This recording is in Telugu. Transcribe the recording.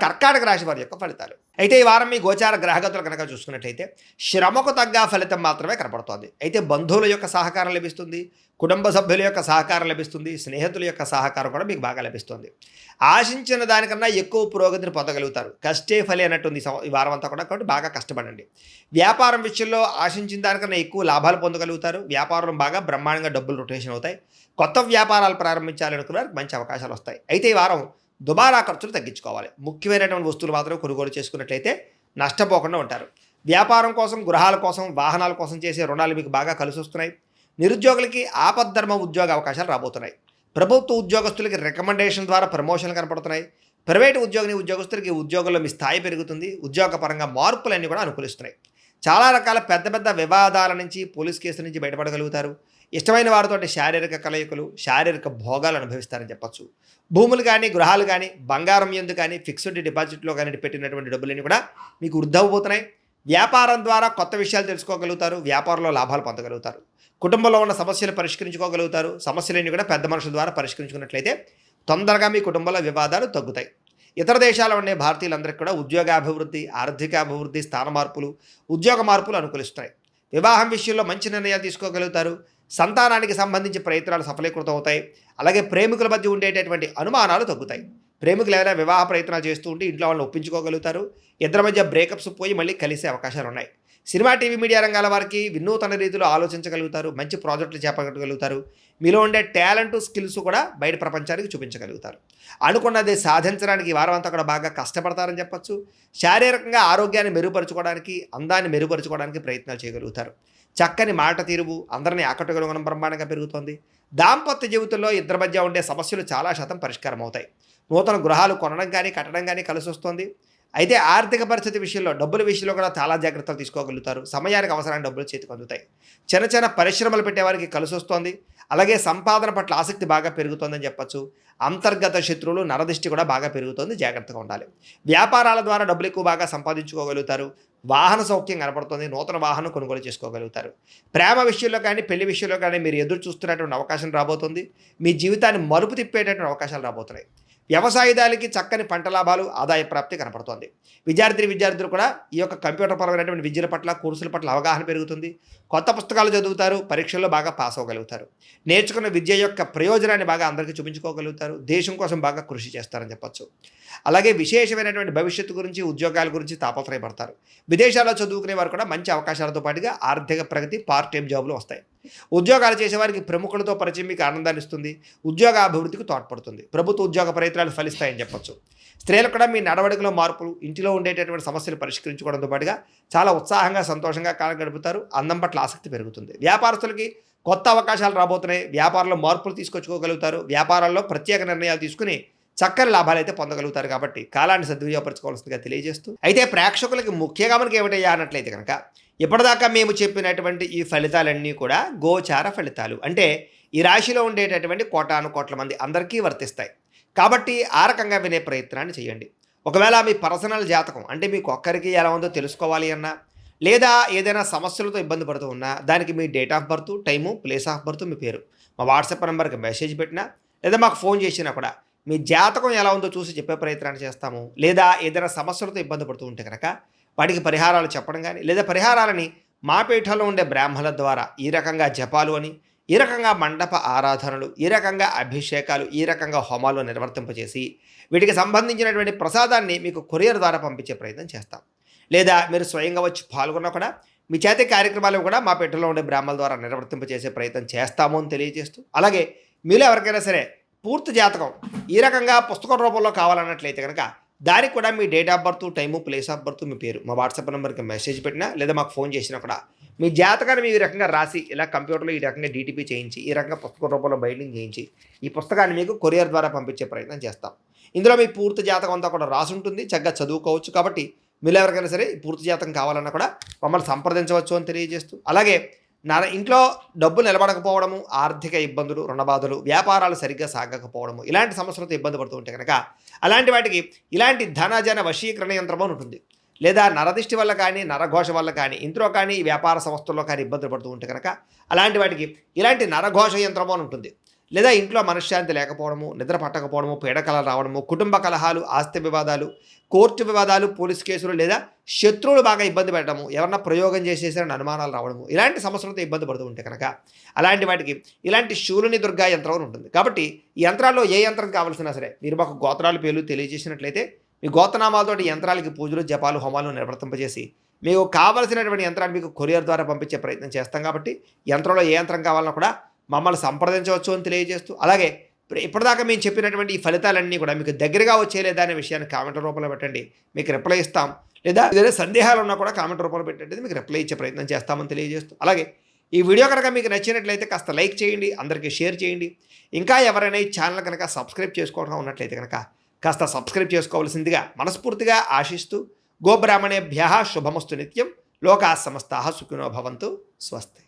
కర్కాటక రాశి వారి యొక్క ఫలితాలు. అయితే ఈ వారం మీ గోచార గ్రహగతులు కనుక చూసుకున్నట్లయితే శ్రమకు తగ్గ ఫలితం మాత్రమే కనపడుతోంది. అయితే బంధువుల యొక్క సహకారం లభిస్తుంది, కుటుంబ సభ్యుల యొక్క సహకారం లభిస్తుంది, స్నేహితుల యొక్క సహకారం కూడా మీకు బాగా లభిస్తుంది. ఆశించిన దానికన్నా ఎక్కువ పురోగతిని పొందగలుగుతారు. కష్టే ఫలి అన్నట్టుంది ఈ వారం అంతా కూడా, కాబట్టి బాగా కష్టపడండి. వ్యాపారం విషయంలో ఆశించిన దానికన్నా ఎక్కువ లాభాలు పొందగలుగుతారు. వ్యాపారం బాగా బ్రహ్మాండంగా డబ్బులు రొటేషన్ అవుతాయి. కొత్త వ్యాపారాలు ప్రారంభించాలనుకున్న వారికి మంచి అవకాశాలు వస్తాయి. అయితే ఈ వారం దుబారా ఖర్చులు తగ్గించుకోవాలి. ముఖ్యమైనటువంటి వస్తువులు మాత్రం కొనుగోలు చేసుకున్నట్లయితే నష్టపోకుండా ఉంటారు. వ్యాపారం కోసం, గృహాల కోసం, వాహనాల కోసం చేసే రుణాలు మీకు బాగా కలిసి వస్తున్నాయి. నిరుద్యోగులకి ఆపద్ధర్మ ఉద్యోగ అవకాశాలు రాబోతున్నాయి. ప్రభుత్వ ఉద్యోగస్తులకి రికమెండేషన్ ద్వారా ప్రమోషన్లు కనపడుతున్నాయి. ప్రైవేటు ఉద్యోగస్తులకి ఉద్యోగంలో మీ స్థాయి పెరుగుతుంది. ఉద్యోగపరంగా మార్పులన్నీ కూడా అనుకూలిస్తున్నాయి. చాలా రకాల పెద్ద పెద్ద వివాదాల నుంచి, పోలీస్ కేసుల నుంచి బయటపడగలుగుతారు. ఇష్టమైన వారితోటి శారీరక కలయికలు, శారీరక భోగాలు అనుభవిస్తారని చెప్పచ్చు. భూములు కానీ, గృహాలు కానీ, బంగారం ఎందు కానీ, ఫిక్స్డ్ డిపాజిట్లో కానీ పెట్టినటువంటి డబ్బులన్నీ కూడా మీకు వృద్ధవబోతున్నాయి. వ్యాపారం ద్వారా కొత్త విషయాలు తెలుసుకోగలుగుతారు. వ్యాపారంలో లాభాలు పొందగలుగుతారు. కుటుంబంలో ఉన్న సమస్యలు పరిష్కరించుకోగలుగుతారు. సమస్యలన్నీ కూడా పెద్ద మనుషుల ద్వారా పరిష్కరించుకున్నట్లయితే తొందరగా మీ కుటుంబంలో వివాదాలు తగ్గుతాయి. ఇతర దేశాల్లో ఉండే భారతీయులందరికీ కూడా ఉద్యోగాభివృద్ధి, ఆర్థికాభివృద్ధి, స్థాన మార్పులు, ఉద్యోగ మార్పులు అనుకూలిస్తున్నాయి. వివాహం విషయంలో మంచి నిర్ణయాలు తీసుకోగలుగుతారు. సంతానానికి సంబంధించి ప్రయత్నాలు సఫలీకృతం అవుతాయి. అలాగే ప్రేమికుల మధ్య ఉండేటటువంటి అనుమానాలు తగ్గుతాయి. ప్రేమికులు ఏదైనా వివాహ ప్రయత్నాలు చేస్తూ ఉంటే ఇంట్లో వాళ్ళని ఒప్పించుకోగలుగుతారు. ఇద్దరి మధ్య బ్రేకప్స్ పోయి మళ్ళీ కలిసే అవకాశాలు ఉన్నాయి. సినిమా, టీవీ, మీడియా రంగాల వారికి వినూతన రీతిలో ఆలోచించగలుగుతారు. మంచి ప్రాజెక్టులు చేపట్టగలుగుతారు. మీలో ఉండే టాలెంట్, స్కిల్స్ కూడా బయట ప్రపంచానికి చూపించగలుగుతారు. అనుకున్నది సాధించడానికి ఈ వారం అంతా కూడా బాగా కష్టపడతారని చెప్పచ్చు. శారీరకంగా ఆరోగ్యాన్ని మెరుగుపరుచుకోవడానికి, అందాన్ని మెరుగుపరుచుకోవడానికి ప్రయత్నాలు చేయగలుగుతారు. చక్కని మాట తీరువు అందరినీ ఆకట్టుకోవడం బ్రహ్మాండంగా పెరుగుతోంది. దాంపత్య జీవితంలో ఇద్దరి మధ్య ఉండే సమస్యలు చాలా శాతం పరిష్కారం అవుతాయి. నూతన గృహాలు కొనడం కానీ, కట్టడం కానీ కలిసి వస్తుంది. అయితే ఆర్థిక పరిస్థితి విషయంలో, డబ్బుల విషయంలో కూడా చాలా జాగ్రత్తలు తీసుకోగలుగుతారు. సమయానికి అవసరమైన డబ్బులు చేతికి అందుతాయి. చిన్న చిన్న పరిశ్రమలు పెట్టేవారికి కలిసి వస్తుంది. అలాగే సంపాదన పట్ల ఆసక్తి బాగా పెరుగుతోందని చెప్పచ్చు. అంతర్గత శత్రువులు, నరదిష్టి కూడా బాగా పెరుగుతుంది. జాగ్రత్తగా ఉండాలి. వ్యాపారాల ద్వారా డబ్బులు ఎక్కువ బాగా సంపాదించుకోగలుగుతారు. వాహన సౌఖ్యం కనపడుతుంది. నూతన వాహనం కొనుగోలు చేసుకోగలుగుతారు. ప్రేమ విషయంలో కానీ, పెళ్లి విషయంలో కానీ మీరు ఎదురు చూస్తున్నటువంటి అవకాశం రాబోతుంది. మీ జీవితాన్ని మలుపు తిప్పేటటువంటి అవకాశాలు రాబోతున్నాయి. వ్యవసాయదారులకి చక్కని పంట లాభాలు, ఆదాయ ప్రాప్తి కనపడుతోంది. విద్యార్థులు కూడా ఈ యొక్క కంప్యూటర్ పరమైనటువంటి విద్యల పట్ల, కోర్సుల పట్ల అవగాహన పెరుగుతుంది. కొత్త పుస్తకాలు చదువుతారు. పరీక్షల్లో బాగా పాస్ అవ్వగలుగుతారు. నేర్చుకున్న విద్య యొక్క ప్రయోజనాన్ని బాగా అందరికీ చూపించుకోగలుగుతారు. దేశం కోసం బాగా కృషి చేస్తారని చెప్పచ్చు. అలాగే విశేషమైనటువంటి భవిష్యత్తు గురించి, ఉద్యోగాల గురించి తాపత్రయపడతారు. విదేశాల్లో చదువుకునే వారు కూడా మంచి అవకాశాలతో పాటుగా ఆర్థిక ప్రగతి, పార్ట్ టైం జాబులు వస్తాయి. ఉద్యోగాలు చేసేవారికి ప్రముఖులతో పరిచయం మీకు ఆనందాన్ని ఇస్తుంది. ఉద్యోగ అభివృద్ధికి తోడ్పడుతుంది. ప్రభుత్వ ఉద్యోగ ప్రయత్నాలు ఫలిస్తాయని చెప్పచ్చు. స్త్రీలకు కూడా మీ నడవడికలో మార్పులు, ఇంటిలో ఉండేటటువంటి సమస్యలు పరిష్కరించుకోవడంతో పాటుగా చాలా ఉత్సాహంగా, సంతోషంగా కాలం గడుపుతారు. అందం పట్ల ఆసక్తి పెరుగుతుంది. వ్యాపారస్తులకి కొత్త అవకాశాలు రాబోతున్నాయి. వ్యాపారంలో మార్పులు తీసుకొచ్చుకోగలుగుతారు. వ్యాపారాల్లో ప్రత్యేక నిర్ణయాలు తీసుకుని చక్కని లాభాలు అయితే పొందగలుగుతారు. కాబట్టి కాలాన్ని సద్వినియోగపరచుకోవాల్సిందిగా తెలియజేస్తూ, అయితే ప్రేక్షకులకి ముఖ్యంగా మనకి ఏమిటయ్యా అన్నట్లయితే కనుక, ఇప్పటిదాకా మేము చెప్పినటువంటి ఈ ఫలితాలన్నీ కూడా గోచార ఫలితాలు. అంటే ఈ రాశిలో ఉండేటటువంటి కోటాను కోట్ల మంది అందరికీ వర్తిస్తాయి. కాబట్టి ఆ రకంగా వినే ప్రయత్నాన్ని చేయండి. ఒకవేళ మీ పర్సనల్ జాతకం అంటే మీకు ఒక్కరికి ఎలా ఉందో తెలుసుకోవాలి అన్నా, లేదా ఏదైనా సమస్యలతో ఇబ్బంది పడుతూ ఉన్నా, దానికి మీ date of birth, time, place of birth, మీ పేరు మా వాట్సాప్ నెంబర్కి మెసేజ్ పెట్టినా, లేదా మాకు ఫోన్ చేసినా కూడా మీ జాతకం ఎలా ఉందో చూసి చెప్పే ప్రయత్నాన్ని చేస్తాము. లేదా ఏదైనా సమస్యలతో ఇబ్బంది పడుతూ ఉంటే కనుక వాటికి పరిహారాలు చెప్పడం కానీ, లేదా పరిహారాలని మా పీఠంలో ఉండే బ్రాహ్మణుల ద్వారా ఈ రకంగా జపాలు అని, ఈ రకంగా మండప ఆరాధనలు, ఈ రకంగా అభిషేకాలు, ఈ రకంగా హోమాలు నిర్వర్తింపజేసి వీటికి సంబంధించినటువంటి ప్రసాదాన్ని మీకు కొరియర్ ద్వారా పంపించే ప్రయత్నం చేస్తాం. లేదా మీరు స్వయంగా వచ్చి పాల్గొన్నా కూడా మీ చేతి కార్యక్రమాలు కూడా మా పీఠంలో ఉండే బ్రాహ్మణుల ద్వారా నిర్వర్తింపజేసే ప్రయత్నం చేస్తాము అని తెలియజేస్తూ, అలాగే మీలో ఎవరికైనా సరే పూర్తి జాతకం ఈ రకంగా పుస్తకం రూపంలో కావాలన్నట్లయితే కనుక దానికి కూడా మీ date of birth, time, place of birth, మీ పేరు మా వాట్సాప్ నెంబర్కి మెసేజ్ పెట్టినా, లేదా మాకు ఫోన్ చేసినా కూడా మీ జాతకాన్ని మీ ఈ రకంగా రాసి, ఇలా కంప్యూటర్లో ఈ రకంగా డీటీపీ చేయించి, ఈ రకంగా పుస్తకం రూపంలో బైండింగ్ చేయించి ఈ పుస్తకాన్ని మీకు కొరియర్ ద్వారా పంపించే ప్రయత్నం చేస్తాం. ఇందులో మీ పూర్తి జాతకం అంతా కూడా రాసి ఉంటుంది. చక్కగా చదువుకోవచ్చు. కాబట్టి మీరు ఎవరికైనా సరే పూర్తి జాతకం కావాలన్నా కూడా మమ్మల్ని సంప్రదించవచ్చు అని తెలియజేస్తూ, అలాగే ఇంట్లో డబ్బు నిలబడకపోవడము, ఆర్థిక ఇబ్బందులు, రుణబాధలు, వ్యాపారాలు సరిగ్గా సాగకపోవడము, ఇలాంటి సమస్యలతో ఇబ్బంది పడుతూ ఉంటే కనుక అలాంటి వాటికి ఇలాంటి ధనజన వశీకరణ యంత్రం అని ఉంటుంది. లేదా నరదిష్టి వల్ల కానీ, నరఘోష వల్ల కానీ, ఇంట్లో కానీ, వ్యాపార సంస్థల్లో కానీ ఇబ్బందులు పడుతూ ఉంటే కనుక అలాంటి వాటికి ఇలాంటి నరఘోష యంత్రం అని ఉంటుంది. లేదా ఇంట్లో మనశ్శాంతి లేకపోవడము, నిద్ర పట్టకపోవడము, పీడకలలు రావడము, కుటుంబ కలహాలు, ఆస్తి వివాదాలు, కోర్టు వివాదాలు, పోలీస్ కేసులు లేదా శత్రువులు బాగా ఇబ్బంది పెట్టడము, ఎవరన్నా ప్రయోగం చేసేసారని అనుమానాలు రావడము, ఇలాంటి సమస్యలతో ఇబ్బంది పడుతూ ఉంటే కనుక అలాంటి వాటికి ఇలాంటి శూలిని దుర్గా యంత్రం అని ఉంటుంది. కాబట్టి ఈ యంత్రాల్లో ఏ యంత్రం కావాల్సినా సరే మీరు మాకు గోత్రాలు పేర్లు తెలియజేసినట్లయితే మీ గోత్రనామాలతోటి యంత్రాలకి పూజలు, జపాలు, హోమాలు నిర్వర్తింపజేసి మీకు కావలసినటువంటి యంత్రాన్ని మీకు కొరియర్ ద్వారా పంపించే ప్రయత్నం చేస్తాం. కాబట్టి యంత్రంలో ఏ యంత్రం కావాలన్నా కూడా మమ్మల్ని సంప్రదించవచ్చు అని తెలియజేస్తూ, అలాగే ఇప్పటిదాకా మేము చెప్పినటువంటి ఈ ఫలితాలన్నీ కూడా మీకు దగ్గరగా వచ్చేలేదా అనే విషయాన్ని కామెంట్ రూపంలో పెట్టండి, మీకు రిప్లై ఇస్తాం. లేదా ఏదైనా సందేహాలు ఉన్నా కూడా కామెంట్ రూపంలో పెట్టండి, మీకు రిప్లై ఇచ్చే ప్రయత్నం చేస్తామని తెలియజేస్తూ, అలాగే ఈ వీడియో కనుక మీకు నచ్చినట్లయితే కాస్త లైక్ చేయండి, అందరికీ షేర్ చేయండి. ఇంకా ఎవరైనా ఈ ఛానల్ కనుక సబ్స్క్రైబ్ చేసుకోవడం ఉన్నట్లయితే కనుక కాస్త సబ్స్క్రైబ్ చేసుకోవాల్సిందిగా మనస్ఫూర్తిగా ఆశిస్తూ, గోబ్రాహ్మణేభ్యః శుభమస్తు నిత్యం, లోకాः సమస్తాः సుఖినో భవంతు, స్వస్తి.